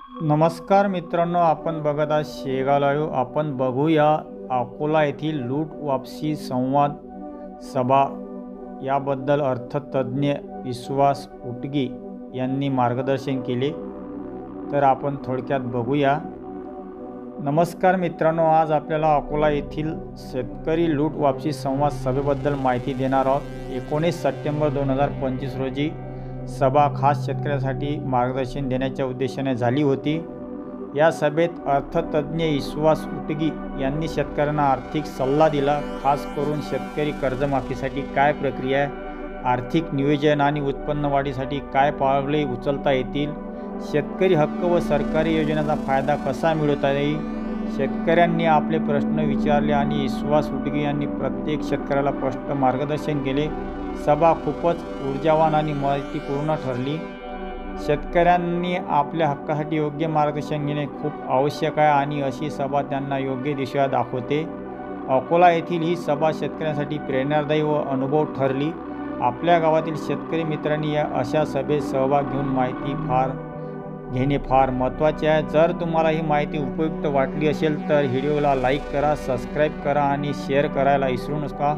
नमस्कार मित्रांनो, आपण बघत आहात शेगाव लाईव्ह। आपण बघूया अकोला येथील लूट वापसी संवाद सभा याबद्दल अर्थतज्ञ विश्वास उटगी यांनी मार्गदर्शन केले। तर आपण थोडक्यात बघूया। नमस्कार मित्रांनो, आज आपल्याला अकोला येथील शेतकरी लूट वापसी संवाद सभेबद्दल माहिती देणार आहोत। 19 सप्टेंबर 2025 रोजी सभा खास शेतकऱ्यांसाठी मार्गदर्शन देण्याच्या उद्देशाने झाली होती। या सभेत अर्थतज्ञ विश्वास उटगी यांनी शेतकऱ्यांना आर्थिक सल्ला दिला। खास करून शेतकरी कर्जमाफीसाठी काय प्रक्रिया आहे, आर्थिक नियोजन आणि उत्पन्न वाढीसाठी काय पावले उचलता येतील, शेतकरी हक्क व सरकारी योजनेचा फायदा कसा मिळवता येईल, शेतकऱ्यांनी आपले प्रश्न विचारले आणि विश्वास उटगी यांनी प्रत्येक शेतकऱ्याला स्पष्ट मार्गदर्शन केले। सभा खूपच ऊर्जावान आणि माहितीपूर्ण ठरली। शेतकऱ्यांनी आपल्या हक्कासाठी योग्य मार्गदर्शन घेणे खूप आवश्यक आहे आणि अशी सभा त्यांना योग्य दिशा दाखवते। अकोला येथील ही सभा शेतकऱ्यांसाठी प्रेरणादायी व अनुभव ठरली। आपल्या गावातील शेतकरी मित्रांनी या अशा सभेत सहभाग घेऊन माहिती घेणे फार महत्त्वाचे आहे। जर तुम्हाला ही माहिती उपयुक्त वाटली असेल तर व्हिडिओला लाईक करा, सबस्क्राईब करा आणि शेअर करायला विसरू नका।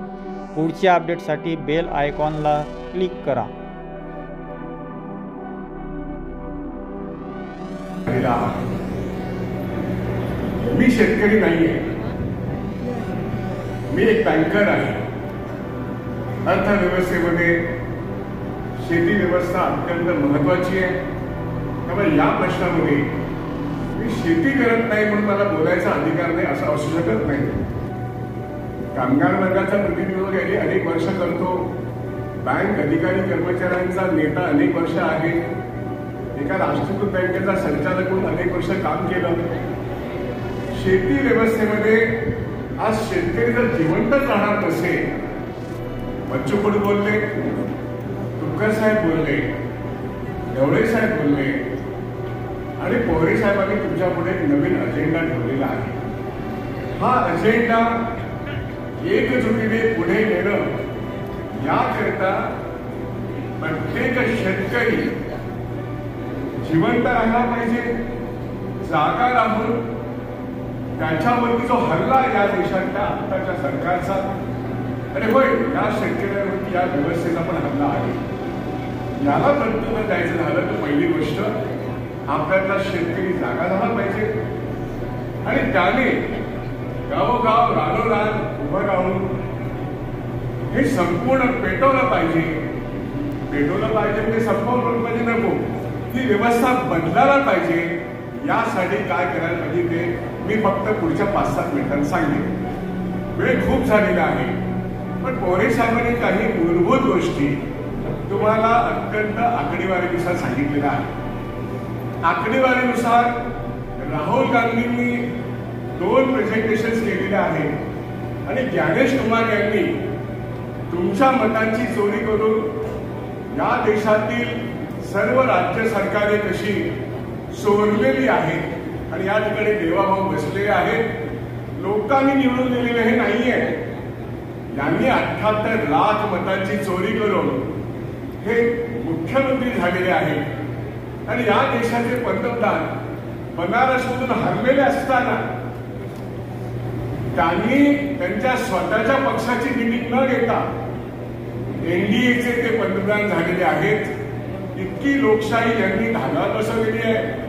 पुढच्या अपडेटसाठी बेल आयकॉनला क्लिक करा। मी शेतकरी नाहीये, मी एक बँकर आहे। अर्थव्यवस्थेमध्ये शेती व्यवस्था अत्यंत महत्त्वाची आहे। त्यामुळे या प्रश्नामध्ये मी शेती करत नाही म्हणून मला बोलायचा अधिकार नाही असं असू शकत नाही। कामगार वर्गाचा प्रतिनिधित्व गेली अनेक वर्ष करतो, बँक अधिकारी कर्मचाऱ्यांचा नेता अनेक वर्ष आहे, एका राष्ट्रीयकृत बँकेचा संचालक म्हणून अनेक वर्ष काम केलं। शेती व्यवस्थेमध्ये आज शेतकरी जर जिवंत राहणार नसेल, बच्चू कडू बोलले, तुपकर साहेब बोलले, ढवळे साहेब बोलले आणि पोहरे साहेबांनी तुमच्या पुढे एक नवीन अजेंडा ठेवलेला आहे। हा अजेंडा एकजुटीने पुढे नेणं याकरता प्रत्येक शेतकरी जिवंत राहायला पाहिजे, जागा राहून त्याच्यावरती जो हल्ला या देशातल्या आताच्या सरकारचा आणि होय या शेतकऱ्यांवरती या व्यवस्थेचा पण हल्ला आहे, याला प्रत्युत्तर द्यायचं झालं तर पहिली गोष्ट आपल्याला शेतकरी जागा झाला पाहिजे आणि त्याने गावोगाव रानोरान उभं राहून हे संपूर्ण पेटवलं पाहिजे। पेटवलं पाहिजे ते संपवलं पाहिजे नको, ही व्यवस्था बदलायला पाहिजे। यासाठी काय करायला पाहिजे ते मी फक्त पुढच्या 5-7 मिनिटांत सांगेन। वेळ खूप झालेला आहे, पण पोहरे साहेबांनी काही मूलभूत गोष्टी तुम्हाला अत्यंत आकडेवारीनुसार सांगितलेल्या आहे। आकडेवारीनुसार राहुल गांधींनी 2 प्रेझेंटेशन्स केलेले आहेत आणि ज्ञानेश कुमार यांनी तुमच्या मतांची चोरी करून या देशातील सर्व राज्य सरकारे कशी चोरलेली आहेत आणि या ठिकाणी देवाभाऊ बसलेले आहेत। लोकांनी निवडून दिलेले हे नाहीये, यांनी 78 लाख मतांची चोरी करून हे मुख्यमंत्री झालेले आहेत आणि या देशाचे पंतप्रधान बनारसमधून हरलेले असताना त्यांनी त्यांच्या स्वतःच्या पक्षाची तिकीट न घेता एनडीएचे ते पंतप्रधान झालेले आहेत। इतकी लोकशाही यांनी धागा बसवलेली आहे।